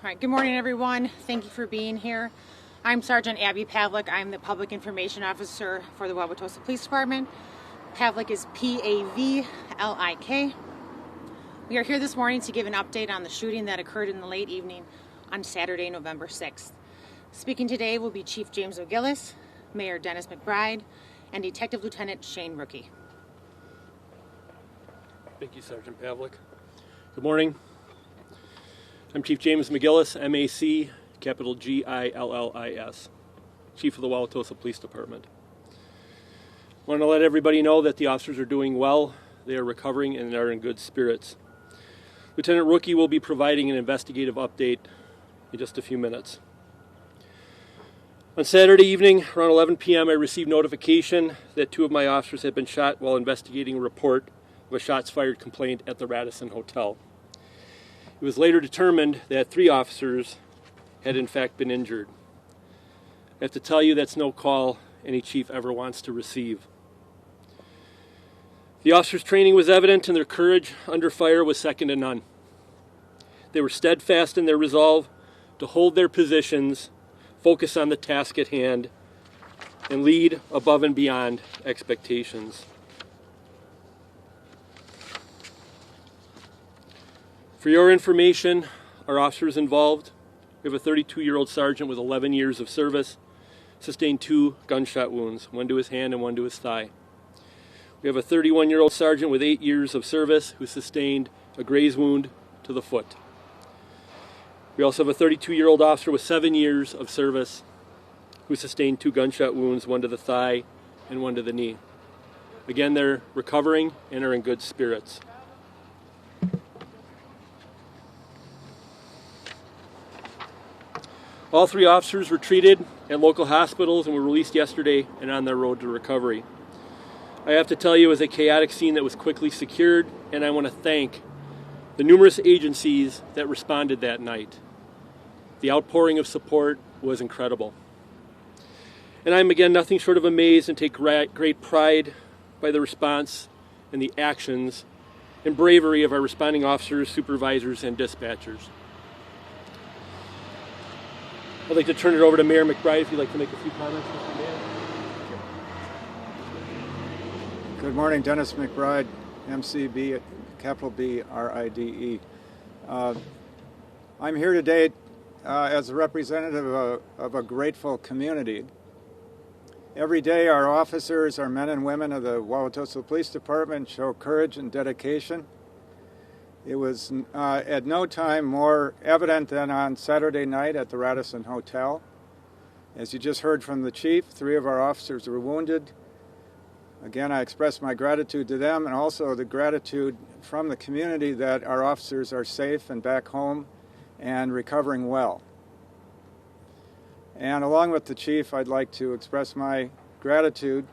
right, good morning, everyone. Thank you for being here. I'm Sergeant Abby Pavlik. I'm the Public Information Officer for the Wauwatosa Police Department. Pavlik is P-A-V-L-I-K. We are here this morning to give an update on the shooting that occurred in the late evening on Saturday, November 6th. Speaking today will be Chief James McGillis, Mayor Dennis McBride, and Detective Lieutenant Shane Rookie. Thank you, Sergeant Pavlik. Good morning. I'm Chief James McGillis, M-A-C, capital G-I-L-L-I-S, Chief of the Wauwatosa Police Department. I want to let everybody know that the officers are doing well, they are recovering, and are in good spirits. Lieutenant Rookie will be providing an investigative update in just a few minutes. On Saturday evening, around 11 p.m., I received notification that 2 of my officers had been shot while investigating a report of a shots fired complaint at the Radisson Hotel. It was later determined that 3 officers had in fact been injured. I have to tell you that's no call any chief ever wants to receive. The officers' training was evident and their courage under fire was second to none. They were steadfast in their resolve to hold their positions, focus on the task at hand, and lead above and beyond expectations. For your information, our officers involved, we have a 32-year-old sergeant with 11 years of service, sustained 2 gunshot wounds, 1 to his hand and 1 to his thigh. We have a 31-year-old sergeant with 8 years of service who sustained a graze wound to the foot. We also have a 32-year-old officer with 7 years of service who sustained 2 gunshot wounds, 1 to the thigh and 1 to the knee. Again, they're recovering and are in good spirits. All 3 officers were treated at local hospitals and were released yesterday and on their road to recovery. I have to tell you, it was a chaotic scene that was quickly secured, and I want to thank the numerous agencies that responded that night. The outpouring of support was incredible. And I'm again nothing short of amazed and take great pride by the response and the actions and bravery of our responding officers, supervisors, and dispatchers. I'd like to turn it over to Mayor McBride if you'd like to make a few comments, Mr. Mayor. Good morning, Dennis McBride, MCB, capital B, R-I-D-E. I'm here today as a representative of a grateful community. Every day our officers, our men and women of the Wauwatosa Police Department show courage and dedication. It was at no time more evident than on Saturday night at the Radisson Hotel. As you just heard from the chief, 3 of our officers were wounded. Again, I express my gratitude to them and also the gratitude from the community that our officers are safe and back home and recovering well. And along with the chief, I'd like to express my gratitude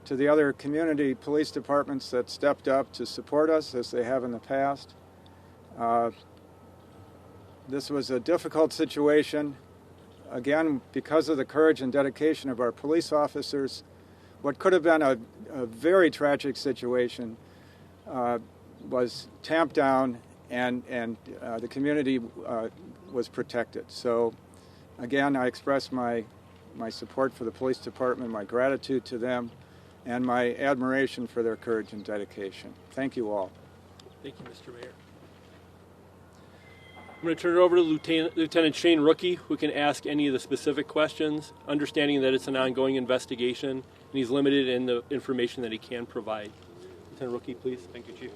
to the other community police departments that stepped up to support us as they have in the past. This was a difficult situation. Again, because of the courage and dedication of our police officers, what could have been a very tragic situation was tamped down and the community was protected. So again, I express my support for the police department, my gratitude to them, and my admiration for their courage and dedication. Thank you all. Thank you, Mr. Mayor. I'm going to turn it over to Lieutenant Shane Rookie, who can ask any of the specific questions, understanding that it's an ongoing investigation, and he's limited in the information that he can provide. Lieutenant Rookie, please. Thank you, Chief.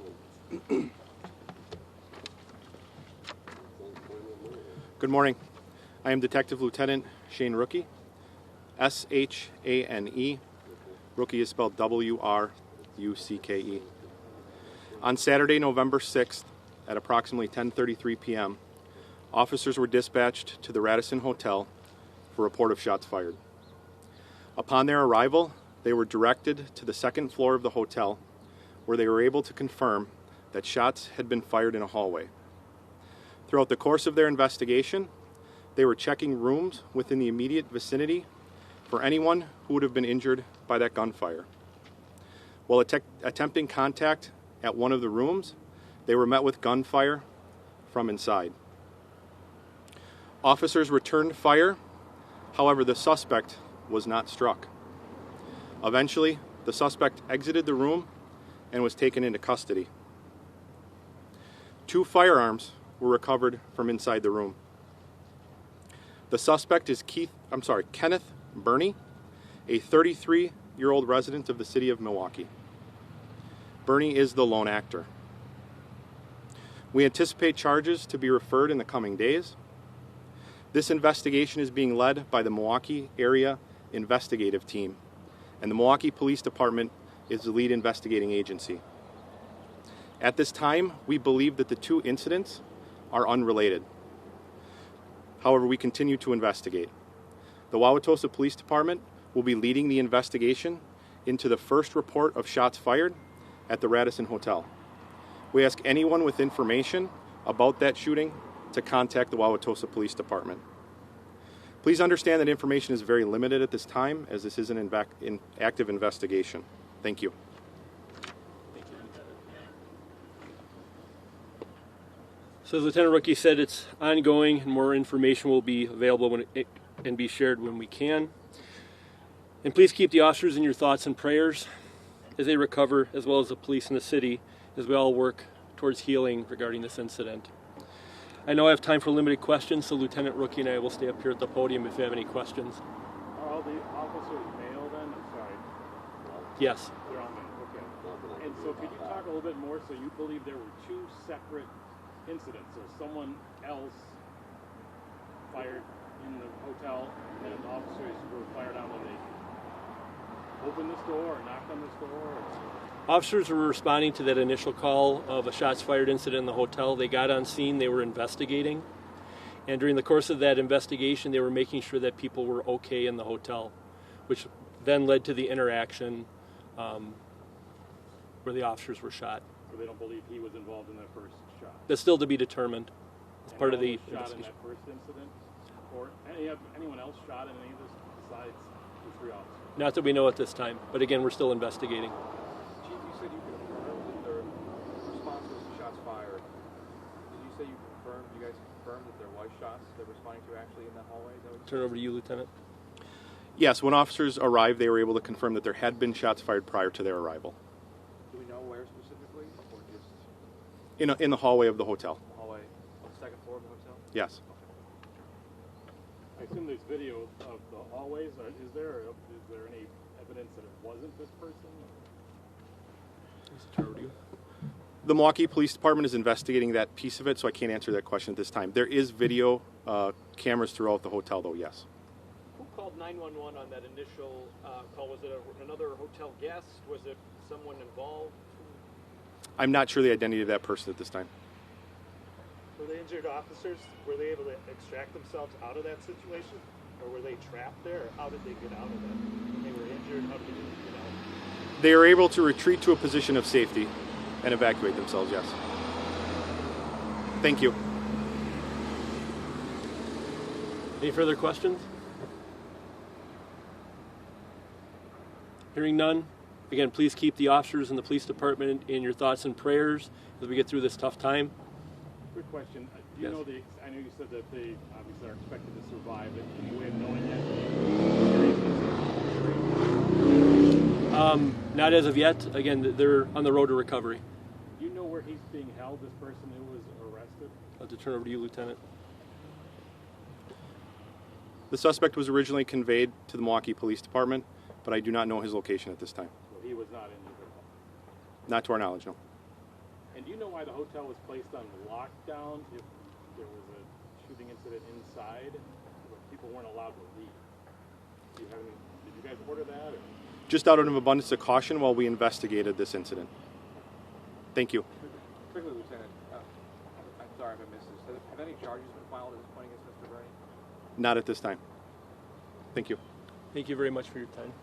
Good morning. I am Detective Lieutenant Shane Rookie, S-H-A-N-E. Rookie is spelled W-R-U-C-K-E. On Saturday, November 6th, at approximately 10:33 p.m., officers were dispatched to the Radisson Hotel for a report of shots fired. Upon their arrival, they were directed to the 2nd floor of the hotel, where they were able to confirm that shots had been fired in a hallway. Throughout the course of their investigation, they were checking rooms within the immediate vicinity for anyone who would have been injured by that gunfire. While attempting contact at one of the rooms, they were met with gunfire from inside. Officers returned fire. However, the suspect was not struck. Eventually, the suspect exited the room and was taken into custody. 2 firearms were recovered from inside the room. The suspect is Kenneth Burney, a 33-year-old resident of the city of Milwaukee. Burney is the lone actor. We anticipate charges to be referred in the coming days. This investigation is being led by the Milwaukee Area Investigative Team, and the Milwaukee Police Department is the lead investigating agency. At this time, we believe that the 2 incidents are unrelated. However, we continue to investigate. The Wauwatosa Police Department will be leading the investigation into the first report of shots fired at the Radisson Hotel. We ask anyone with information about that shooting to contact the Wauwatosa Police Department. Please understand that information is very limited at this time, as this is an active investigation. Thank you. So as Lieutenant Rookie said, it's ongoing, and more information will be available and be shared when we can. And please keep the officers in your thoughts and prayers as they recover, as well as the police in the city, as we all work towards healing regarding this incident. I know I have time for limited questions, so Lieutenant Rookie and I will stay up here at the podium if you have any questions. Are all the officers male then? I'm sorry. Yes. They're all male, okay. And so could you talk a little bit more? So you believe there were 2 separate incidents. So someone else fired in the hotel, and the officers were fired on when they opened this door or knocked on this door? Or... Officers were responding to that initial call of a shots fired incident in the hotel. They got on scene, they were investigating. And during the course of that investigation, they were making sure that people were okay in the hotel, which then led to the interaction where the officers were shot. So they don't believe he was involved in that first shot? That's still to be determined as part of the shot investigation. in that first incident? Or anyone else shot in any of this besides the 3 officers? Not that we know at this time, but again, we're still investigating. Chief, you said you confirmed that the response was to shots fired. Did you say you guys confirmed that there was shots they're responding to actually in that hallway? Turn it over to you, Lieutenant. Yes, when officers arrived, they were able to confirm that there had been shots fired prior to their arrival. Do we know where specifically, or just In the hallway of the hotel. the hallway on the 2nd floor of the hotel? Yes. I assume there's video of the hallways. Is there any evidence that it wasn't this person? Turn it over to you. The Milwaukee Police Department is investigating that piece of it, so I can't answer that question at this time. There is video cameras throughout the hotel, though, yes. Who called 911 on that initial call? Was it another hotel guest? Was it someone involved? I'm not sure the identity of that person at this time. Were the injured officers, were they able to extract themselves out of that situation? Or were they trapped there? Or how did they get out of that? When they were injured, how did they get out? They are able to retreat to a position of safety and evacuate themselves, yes. Thank you. Any further questions? Hearing none, again, please keep the officers and the police department in your thoughts and prayers as we get through this tough time. Quick question. Do you Yes. know I know you said that they obviously are expected to survive, but any way of knowing yet? Not as of yet. Again, they're on the road to recovery. Do you know where he's being held, this person who was arrested? I'll have to turn over to you, Lieutenant. The suspect was originally conveyed to the Milwaukee Police Department, but I do not know his location at this time. So he was not injured at all. Not to our knowledge, no. And do you know why the hotel was placed on lockdown if there was a shooting incident inside? People weren't allowed to leave. Did you guys order that? Or? Just out of an abundance of caution while we investigated this incident. Thank you. Quickly, Lieutenant, I'm sorry if I missed this. Have any charges been filed at this point against Mr. Burney? Not at this time. Thank you. Thank you very much for your time.